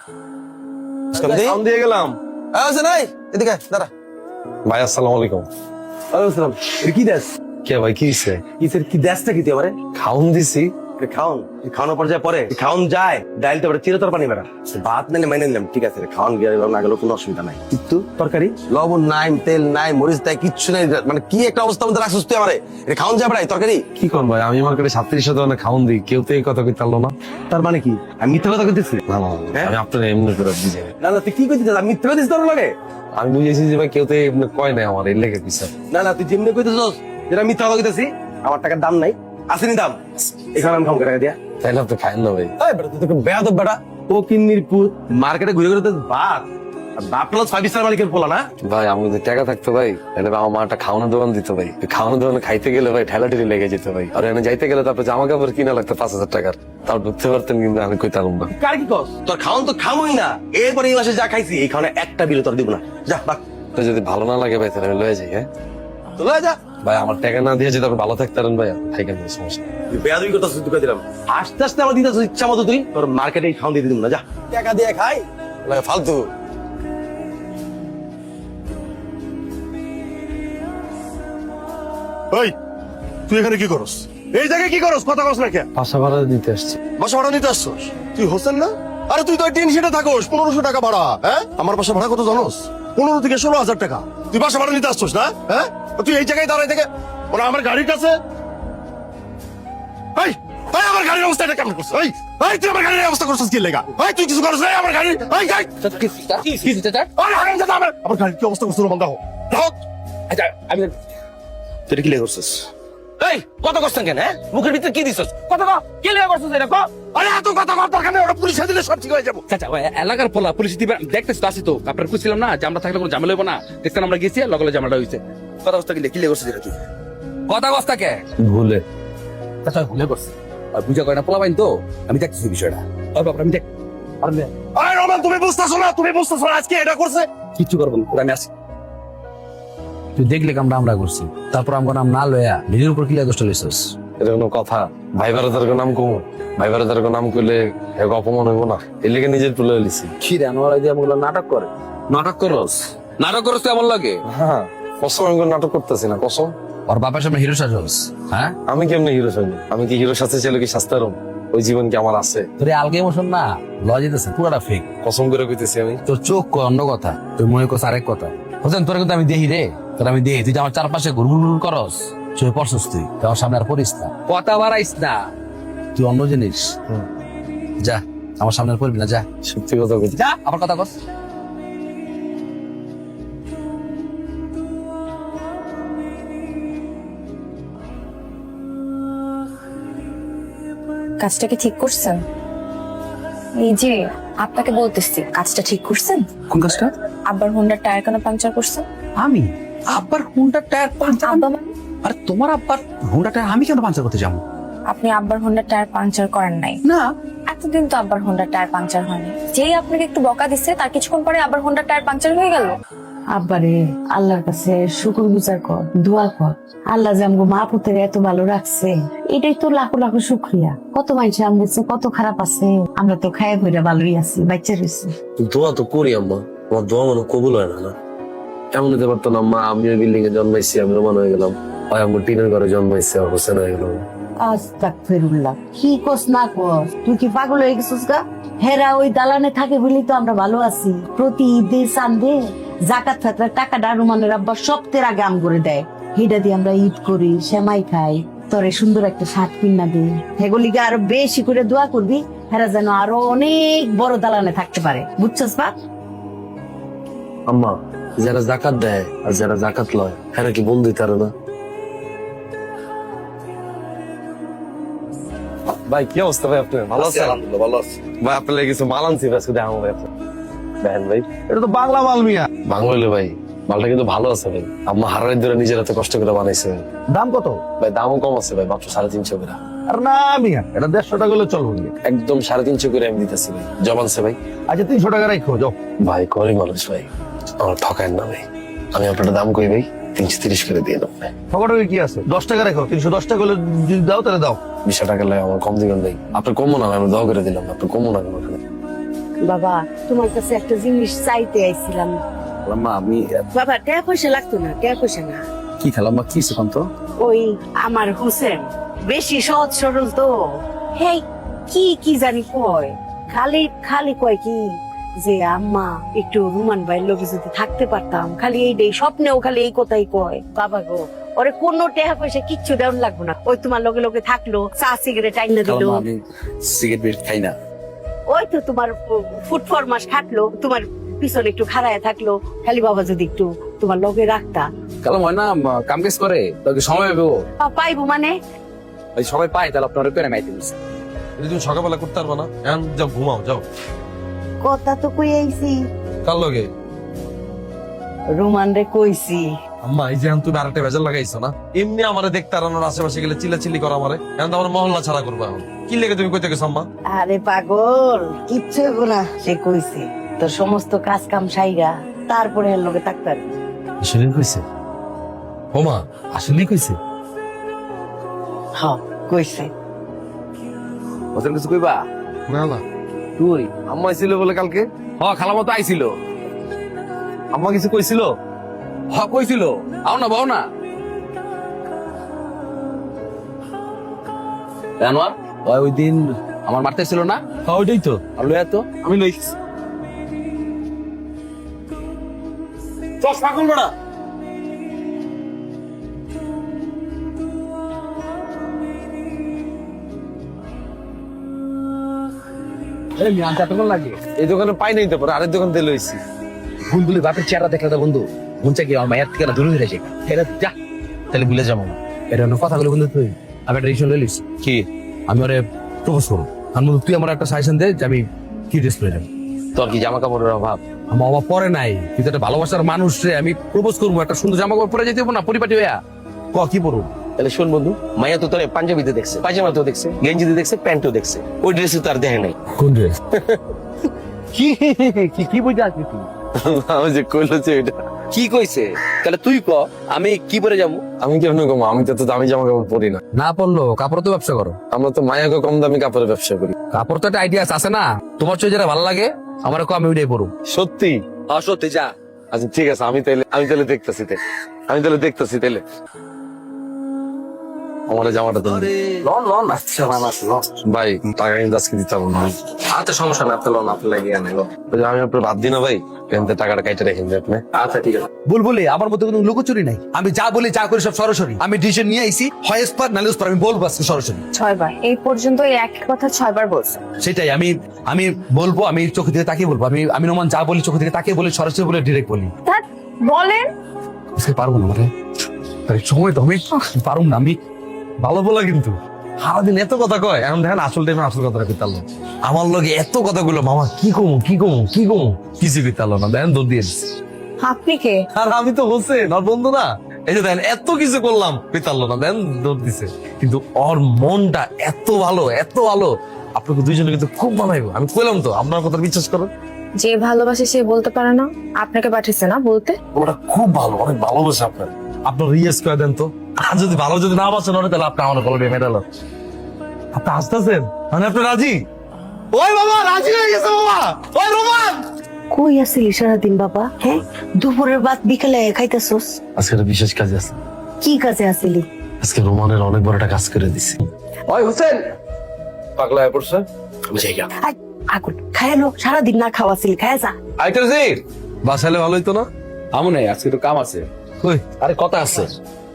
খাওন দিয়ে গেলাম। নাই এদিকে দাঁড়া। ভাই আসসালামু আলাইকুম। ওয়ালাইকুম আসসালাম। কি দেশ? কে ভাই কি হইছে? কি দেশটা কি তুই আমারে? খাউন দিছি। খাওয়ানোর পর্যায়ে পরে খাওন যায় ডাইলটা পরে চিরতর পানি বেড়া ভাত নাইলে মাইনে নিলাম ঠিক আছে খাওয়ান গিয়ে না গেলেও কোনো অসুবিধা নাই কিন্তু তরকারি লবণ নাই তেল নাই মরিচ নাই কিচ্ছু নাই মানে কি একটা অবস্থা মধ্যে রাখছিস তুই আমারে খাওন যায় বেড়াই তরকারি কি কোন ভাই আমি মার্কেটে 37 ধরনের খাউন দিই কেউ তো এই কথা কইতে পারলো না। তার মানে কি আমি মিথ্যা কথা কইতেছি? না না আমি আপনার এমনি করে বুঝাই না তুই কি কইতেছিস আমি মিথ্যা কইতেছি তোর লাগে? আমি বুঝেছি যে ভাই কেউ তো এমনি কয় নাই আমার এর লেগে পিছা। না তুই যেমনি কইতেছিস যেটা মিথ্যা কথা কইতেছি আমার টাকার দাম নাই আসেনি দাম এখানে আমি খাওয়া টাকা দিয়া তাইলে আপনি খাইন না ভাই। এই বেটা তুই তো বেয়াদব বেটা ও কিন্নির পুত মার্কেটে ঘুরে ঘুরে তো ভাত আর বাপ হলো 5 স্টার মালিকের পোলা না ভাই আমার যদি টাকা থাকতো ভাই তাহলে আমার মা একটা খাওয়ানোর দোকান দিত ভাই খাওয়ানোর দোকানে খাইতে গেলে ভাই ঠেলাঠেলি লেগে যেত ভাই আর এখানে যাইতে গেলে তারপর জামা কাপড় কিনা লাগতো 5,000 টাকার তাও ঢুকতে পারতেন কিন্তু আমি কইতাম না। কার কি কস তোর খাওন তো খামই না এরপরে এই মাসে যা খাইছি এই খাওয়ানে একটা বিল তোর দিব না যা বাক তো যদি ভালো না লাগে ভাই তাহলে আমি লয়ে যাই। হ্যাঁ তো লয়ে যা ভাই আমার টাকা না দিয়ে যদি আপনি ভালো থাকতেন ভাই থাকেন সমস্যা তুই বেয়াদবি করতেছিস তুই দিলাম আস্তে আস্তে আমার দিতে ইচ্ছা মতো তুই তোর মার্কেটে খাওন দিয়ে দিলাম না যা টাকা দিয়ে খাই লাগে ফালতু। ওই তুই এখানে কি করস? এই জায়গায় কি করস? কথা কস না কে? বাসা ভাড়া দিতে আসছি। বাসা ভাড়া নিতে আসছস? তুই হোসেন না? আরে তুই তো টিন সেটা থাকোস 1500 টাকা ভাড়া। হ্যাঁ আমার বাসা ভাড়া কত জানোস? 15 থেকে 16,000 টাকা। তুই বাসা ভাড়া নিতে আসছস না? হ্যাঁ তুই এই জায়গায় দাঁড়াই থেকে ওরা আমার গাড়ির কাছে এই এই আমার গাড়ির অবস্থাটা কেমন করছিস? এই তুই আমার গাড়ির অবস্থা করছিস কি লেগা? তুই কিছু করছিস না আমার গাড়ি? আমার গাড়ির কি অবস্থা করছিস বন্ধ হও আচ্ছা আমি তুই কি লেগে করছিস? এই কত করছেন কেন হ্যাঁ মুখের ভিতরে কি দিছস কত কি লেগে করছিস এটা কো? আরে এত কথা কর দরকার নেই ওরা পুলিশে দিলে সব ঠিক হয়ে যাবো। চাচা এলাকার পোলা পুলিশ দিবে দেখতেছি তো আসি তো আপনার খুঁজছিলাম না যে আমরা থাকলে কোনো ঝামেলা হইব না দেখতেন আমরা গেছি লগলে ঝামেলা হয়েছে কথা অবস্থা কি লেগে করছিস এটা তুই? কথা কস্তা কে ভুলে চাচা ভুলে করছে আর বুঝা করে না পোলা পাইন তো আমি দেখতেছি বিষয়টা ওর বাবা আমি দেখ আরে রোমান তুমি বুঝতেছো না আজকে এটা করছে কিচ্ছু করবো না আমি আসি তুই দেখলে আমরা করছি তারপর আমার নাম না লয়া নিজের উপর কিলা কষ্ট লইছস এটা কোনো কথা? ভাই ভারতের নাম কম ভাই ভারতের নাম করলে এক অপমান হইব না এর লেগে নিজের তুলে লিছি। কি রে আমার দিয়ে আমাগুলো নাটক করে নাটক করস তুই আমার লাগে হ্যাঁ কসম আমি কোনো নাটক করতেছি না কসম। ওর বাবার সামনে হিরো সাজস হ্যাঁ আমি কেমনে হিরো সাজব? আমি কি হিরো সাথে ছিল কি শাস্তার ওই জীবন কি আমার আছে? তোর আলগে ইমোশন না লজ যেতেছে পুরাটা ফেক কসম করে কইতেছি আমি। তোর চোখ কয় অন্য কথা তুই মনে করছ আরেক কথা হোসেন তোর কিন্তু আমি দেখি রে তোর আমি দেখি তুই যে আমার চারপাশে ঘুরঘুর করস চোখে পড়ছস তুই আমার সামনে আর পড়িস না কথা বাড়াইস না তুই অন্য জিনিস যা আমার সামনে আর পড়বি না যা সত্যি কথা কইছি। যা আবার কথা কস কাজটা কি ঠিক করছেন? এই যে আপনাকে বলতেছি কাজটা ঠিক করছেন? কোন কাজটা? আব্বার হোন্ডার টায়ার কেন পাংচার করছেন? আমি আব্বার হুন্ডার টায়ার পাঞ্চার? আব্বা মানে? আরে তোমার আব্বার হুন্ডার টায়ার আমি কেন পাঞ্চার করতে যাবো? আপনি আব্বার হোন্ডার টায়ার পাংচার করেন নাই? না এতদিন তো আব্বার হোন্ডার টায়ার পাংচার হয়নি। যেই আপনাকে একটু বকা দিছে তার কিছুক্ষণ পরে আব্বার হোন্ডার টায়ার পাংচার হয়ে গেল। আব্বারে আল্লাহর কাছে শুকর গুজার কর, দোয়া কর। আল্লাহ যে আমগো মা পুতের এত ভালো রাখছে এটাই তো লাখো লাখো শুক্রিয়া। কত মানুষ আমগেছে কত খারাপ আছে, আমরা তো খায় ভরে ভালোই আছি, বাচ্চা রয়েছে। দোয়া তো করি আম্মা, আমার দোয়া মনে কবুল হয় না। এমন হতে পারতো না আম্মা আমি ওই বিল্ডিং এ জন্মাইছি আমি রোমান হয়ে গেলাম, হয় আমার টিনের ঘরে জন্মাইছি আর হোসেন হয়ে গেলাম। আস্তাগফিরুল্লাহ, কি কস না কস, তুই কি পাগল হয়ে গেছিস গা? হেরা ওই দালানে থাকে বলেই তো আমরা ভালো আছি। প্রতি ঈদে চান্দে জাকাত ফাতরার টাকাটা রুমানের আব্বা সপ্তাহের আগে আম করে দেয়, হিডা দিয়ে আমরা ঈদ করি, সেমাই খাই, তোরে সুন্দর একটা শার্ট কিনা দিই। হেগুলিকে আরো বেশি করে দোয়া করবি, হেরা যেন আরো অনেক বড় দালানে থাকতে পারে, বুঝছস বাপ? আম্মা যারা জাকাত দেয় আর যারা জাকাত লয় এরা কি বন্ধু তার না? ভাই কি অবস্থা ভাই আপনার? ভালো আছেন? আলহামদুলিল্লাহ ভালো আছি। ভাই আপনার লাগে কিছু মাল আনছি আজকে দেখাবো ভাই আপনার। দেখেন ভাই এটা তো বাংলা মাল মিয়া। বাংলা হইলে ভাই মালটা কিন্তু ভালো আছে ভাই, আম্মা হারাই ধরে নিজের হাতে কষ্ট করে বানাইছে ভাই। দাম কত? ভাই দামও কম আছে ভাই, মাত্র 350 করে। আর না মিয়া এটা 150 টাকা হলে চলবে। একদম 350 করে আমি দিতেছি ভাই, জবানছে ভাই। আচ্ছা 300 টাকা রাখো যাও। ভাই গরিব মানুষ ভাই, আমার ঠকায়েন না ভাই, আমি আপনার দাম কই ভাই 330 করে দিয়ে দেবো ভাই। ঠকাঠকি কি আছে, 10 টাকা রাখো, 310 টাকা হলে যদি দাও তাহলে দাও। 20 টাকা লাগে আমার কম দিবেন ভাই, আপনার কমও না, আমি দোয়া করে দিলাম আপনার কমও না। বাবা তোমার কাছে একটা জিনিস চাইতে আইছিলাম। খালাম্মা আমি বাবা টাকা পয়সা লাগতো না, টাকা পয়সা না। কি খালাম্মা কি এখন তো ওই আমার হোসেন বেশি সহজ সরল তো, হেই কি কি জানি কয়, খালি খালি কয় কি যে আম্মা একটু রুমান ভাইয়ের লোকে যদি থাকতে পারতাম, খালি এই স্বপ্নেও খালি এই কথাই কয়। বাবা গো, ওরে কোনো টাকা পয়সা কিচ্ছু দেওয়ার লাগবে না, ওই তোমার লগে লগে থাকলো, চা সিগারেট আইনা দিল, খালাম্মা আমি সিগারেট বিড়ি খাই না। ওই তো তোমার ফুট ফরমাস খাটলো, তোমার পিছনে একটু খাড়ায় থাকলো, খালি বাবা যদি একটু তোমার লগে রাখতা। কালাম হয় না কাম কাজ করে তোকে সময় পাবো পাইবো মানে ওই সময় পাই তাহলে আপনার করে মাইতে দিচ্ছে। এটা তুমি সকালবেলা করতে পারবা না? এখন যাও ঘুমাও, যাও। কথা তো কই আইছি, কার লগে? রোমান রে কইছি। আম্মা এই যে এখন তুমি আরেকটা ভেজাল লাগাইছো না, এমনি আমারে দেখতে আনানোর আশেপাশে গেলে চিল্লাচিল্লি করো আমারে, এখন তো আমার মহল্লা ছাড়া করবো। এখন কি লেগে তুমি কইতে গেছো আম্মা? আরে পাগল, কিচ্ছু হইব না, সে কইছে তোর সমস্ত কাজ কাম সাইরা তারপরে এর লগে থাকতে পারবি। আসলে কইছে ওমা, আসলে কইছে হ্যাঁ কইছে। ওদের কিছু কইবা না না, তুই? আম্মা ছিল বলে কালকে খালাম্মা তো আইছিল। আম্মা কিছু কইছিল? কইছিল আও না বাও না। জানোয়ার ওই দিন আমার মারতে ছিল না? ওইটাই তো আর লইয়া তো আমি লইছি। পাগল বড়া। এই মিয়া এতক্ষণ লাগে এই দোকানে পাই নাই তো, পরে আরেক দোকান দিয়ে লইছি। বুলবুলি বাপের চেহারা দেখলে তো বন্ধু মন চাই কি আমার মায়ের থেকে না দূরে হয়ে যায়। এটা যা তাহলে ভুলে যাবো না। এটা অন্য কথাগুলো বন্ধু তুই আমি একটা ডিসিশন লইলিস কি? আমি ওরে প্রপোজ করবো। আমি বলবো, তুই আমার একটা সাজেশন দে যে আমি কি ড্রেস পরে যাবো। তোর কি জামা কাপড়ের অভাব? আমার অভাব পরে নাই, কিন্তু একটা ভালোবাসার মানুষ রে আমি প্রপোজ করবো, একটা সুন্দর জামা কাপড় পরে যেতে হবো না পরিপাটি হইয়া। কি পরবো? তাহলে শোন বন্ধু, মাইয়া তো তোর পাঞ্জাবিতে দেখছে, পায়জামাতেও দেখছে, গেঞ্জিতে দেখছে, প্যান্টও দেখছে, ওই ড্রেসে তো আর দেখে নাই। কোন ড্রেস? কি কি কি বুঝতে আসবি তুই? আমি যে কইলো যে এটা কি কইছে? তাহলে তুই ক আমি কি পরে যাবো? আমি কেমন কম, আমি তো দামি জামা কাপড় পরি না। না পড়লো কাপড় তো ব্যবসা করো। আমরা তো মায়াকে কম দামি কাপড়ের ব্যবসা করি। কাপড় তো একটা আইডিয়া আছে না? তোমার চোখে যেটা ভালো লাগে আমার কো আমি ওইটাই পরবো। সত্যি? সত্যি যা। আচ্ছা ঠিক আছে, আমি তাহলে দেখতেছি তাহলে আমার জামাটা তো লন লন আচ্ছা মানাস লন। ভাই টাকা কিন্তু আজকে দিতে পারবো না। আচ্ছা সমস্যা না, আপনি লন, আপনি লাগিয়ে আনে লন। ওই যে আমি আপনার বাদ দিই না ভাই, এখান থেকে টাকাটা কাইটে রেখেন আপনি। আচ্ছা ঠিক আছে। বুলবুলি আমার মধ্যে কোনো লুকোচুরি নাই, আমি যা বলি যা করি সব সরাসরি। আমি ডিসিশন নিয়ে আইছি, হয় স্পার নালে স্পার, আমি বলবো আজকে সরাসরি। 6 বার এই পর্যন্ত এই এক কথা 6 বার বলছে। সেটাই আমি বলবো, আমি চোখে দিকে তাকিয়ে বলবো। আমি রোমান যা বলি চোখে দিকে তাকিয়ে বলি, সরাসরি বলে ডিরেক্ট বলি। ধ্যাৎ, বলেন আজকে পারবো না মানে সময় তো আমি পারবো না। আমি ভালো বলা কিন্তু সারাদিন এত কথা কয়, এখন দেখেন আসল টাইমে আসল কথাটা কইতালো। আমার লগে এত কথাগুলো মামা কি কমু কিছু কইতালো না, দেখেন দৌড় দিয়ে দিছে। আপনি কে? আর আমি তো হোসেন ওর বন্ধু না, এই যে দেখেন এত কিছু করলাম কইতালো না, দেন দৌড় দিছে। কিন্তু ওর মনটা এত ভালো আপনাকে দুইজনে কিন্তু খুব ভালো। আমি কইলাম তো, আপনার কথা বিশ্বাস করেন। যে ভালোবাসে সে বলতে পারে না, আপনাকে পাঠিয়েছে না বলতে। ওটা খুব ভালো, অনেক ভালোবাসে আপনার রিয়েস করে দেন তো। আর যদি ভালো যদি না বাসেন ওরে, তাহলে আপনি আমার কলবে মেডাল। আপনি আসতেছেন মানে আপনি রাজি? ওই বাবা রাজি হয়ে গেছে বাবা। ওই রোমান কই আসিলি সারাদিন বাবা? হ্যাঁ, দুপুরের ভাত বিকেলে খাইতেছস? আজকে একটা বিশেষ কাজ আছে। কি কাজে আসিলি? আজকে রোমানের অনেক বড় একটা কাজ করে দিছি। ওই হোসেন পাগলা হয়ে পড়ছে। আমি যাই গা। আই আগুন খায়ালো, সারাদিন না খাওয়াছিলি, খায়া যা। আইতাছি। বাসালে ভালোই তো না? আমু নাই, আজকে তো কাম আছে। কই আরে কথা আছে।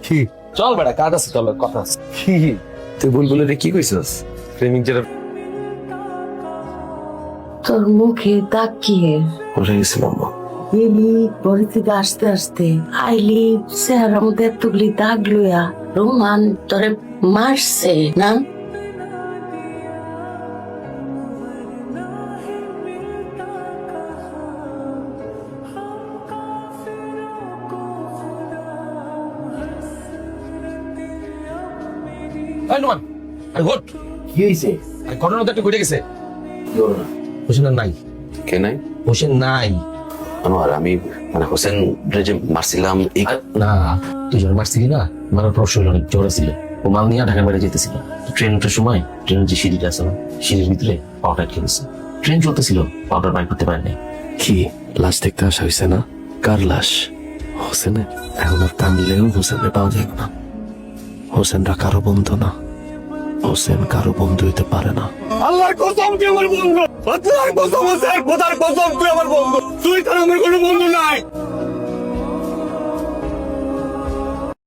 কি? চল বেটা, কাজ আছে, চল কথা আছে। কি তুই বুলবুলি রে কি কইছস? প্রেমিক যেটা তোর মুখে তাকিয়ে উঠে গেছিলাম এলি বাড়ি থেকে আসতে আসতে আইলি চেহারার মধ্যে এতগুলি দাগ লইয়া। রোমান তোরে মারছে না? এই নোমান, আরে হট, কি হয়েছে? আরে ঘটনা তো একটা ঘটে গেছে। হোসেন আর নাই? কে নাই? হোসেন নাই। আনোয়ার, আমি মানে হোসেন যে মারছিলাম এই না, তুই যখন মারছিলি না, মারার পর শরীর অনেক জ্বর ছিল। ও মাল নিয়ে ঢাকার বাইরে যেতেছিল। ট্রেনটার সময় ট্রেনের যে সিঁড়িটা আছে না, সিঁড়ির ভিতরে পাওয়াটা আটকে গেছে। ট্রেন চলতেছিল পাউডার বাইর করতে পারেনি। কি লাশ দেখতে আসা হয়েছে না? কার লাশ? হোসেনের। এখন আর টানলেও হোসেনের পাওয়া যাবে না। হোসেনরা কারো বন্ধু না, হোসেন কারো বন্ধু হইতে পারে না। আল্লাহর কসম তুই আমার বন্ধু, আল্লাহর কসম হোসেন, খোদার কসম তুই আমার বন্ধু, তুই তার আমার কোনো বন্ধু নাই।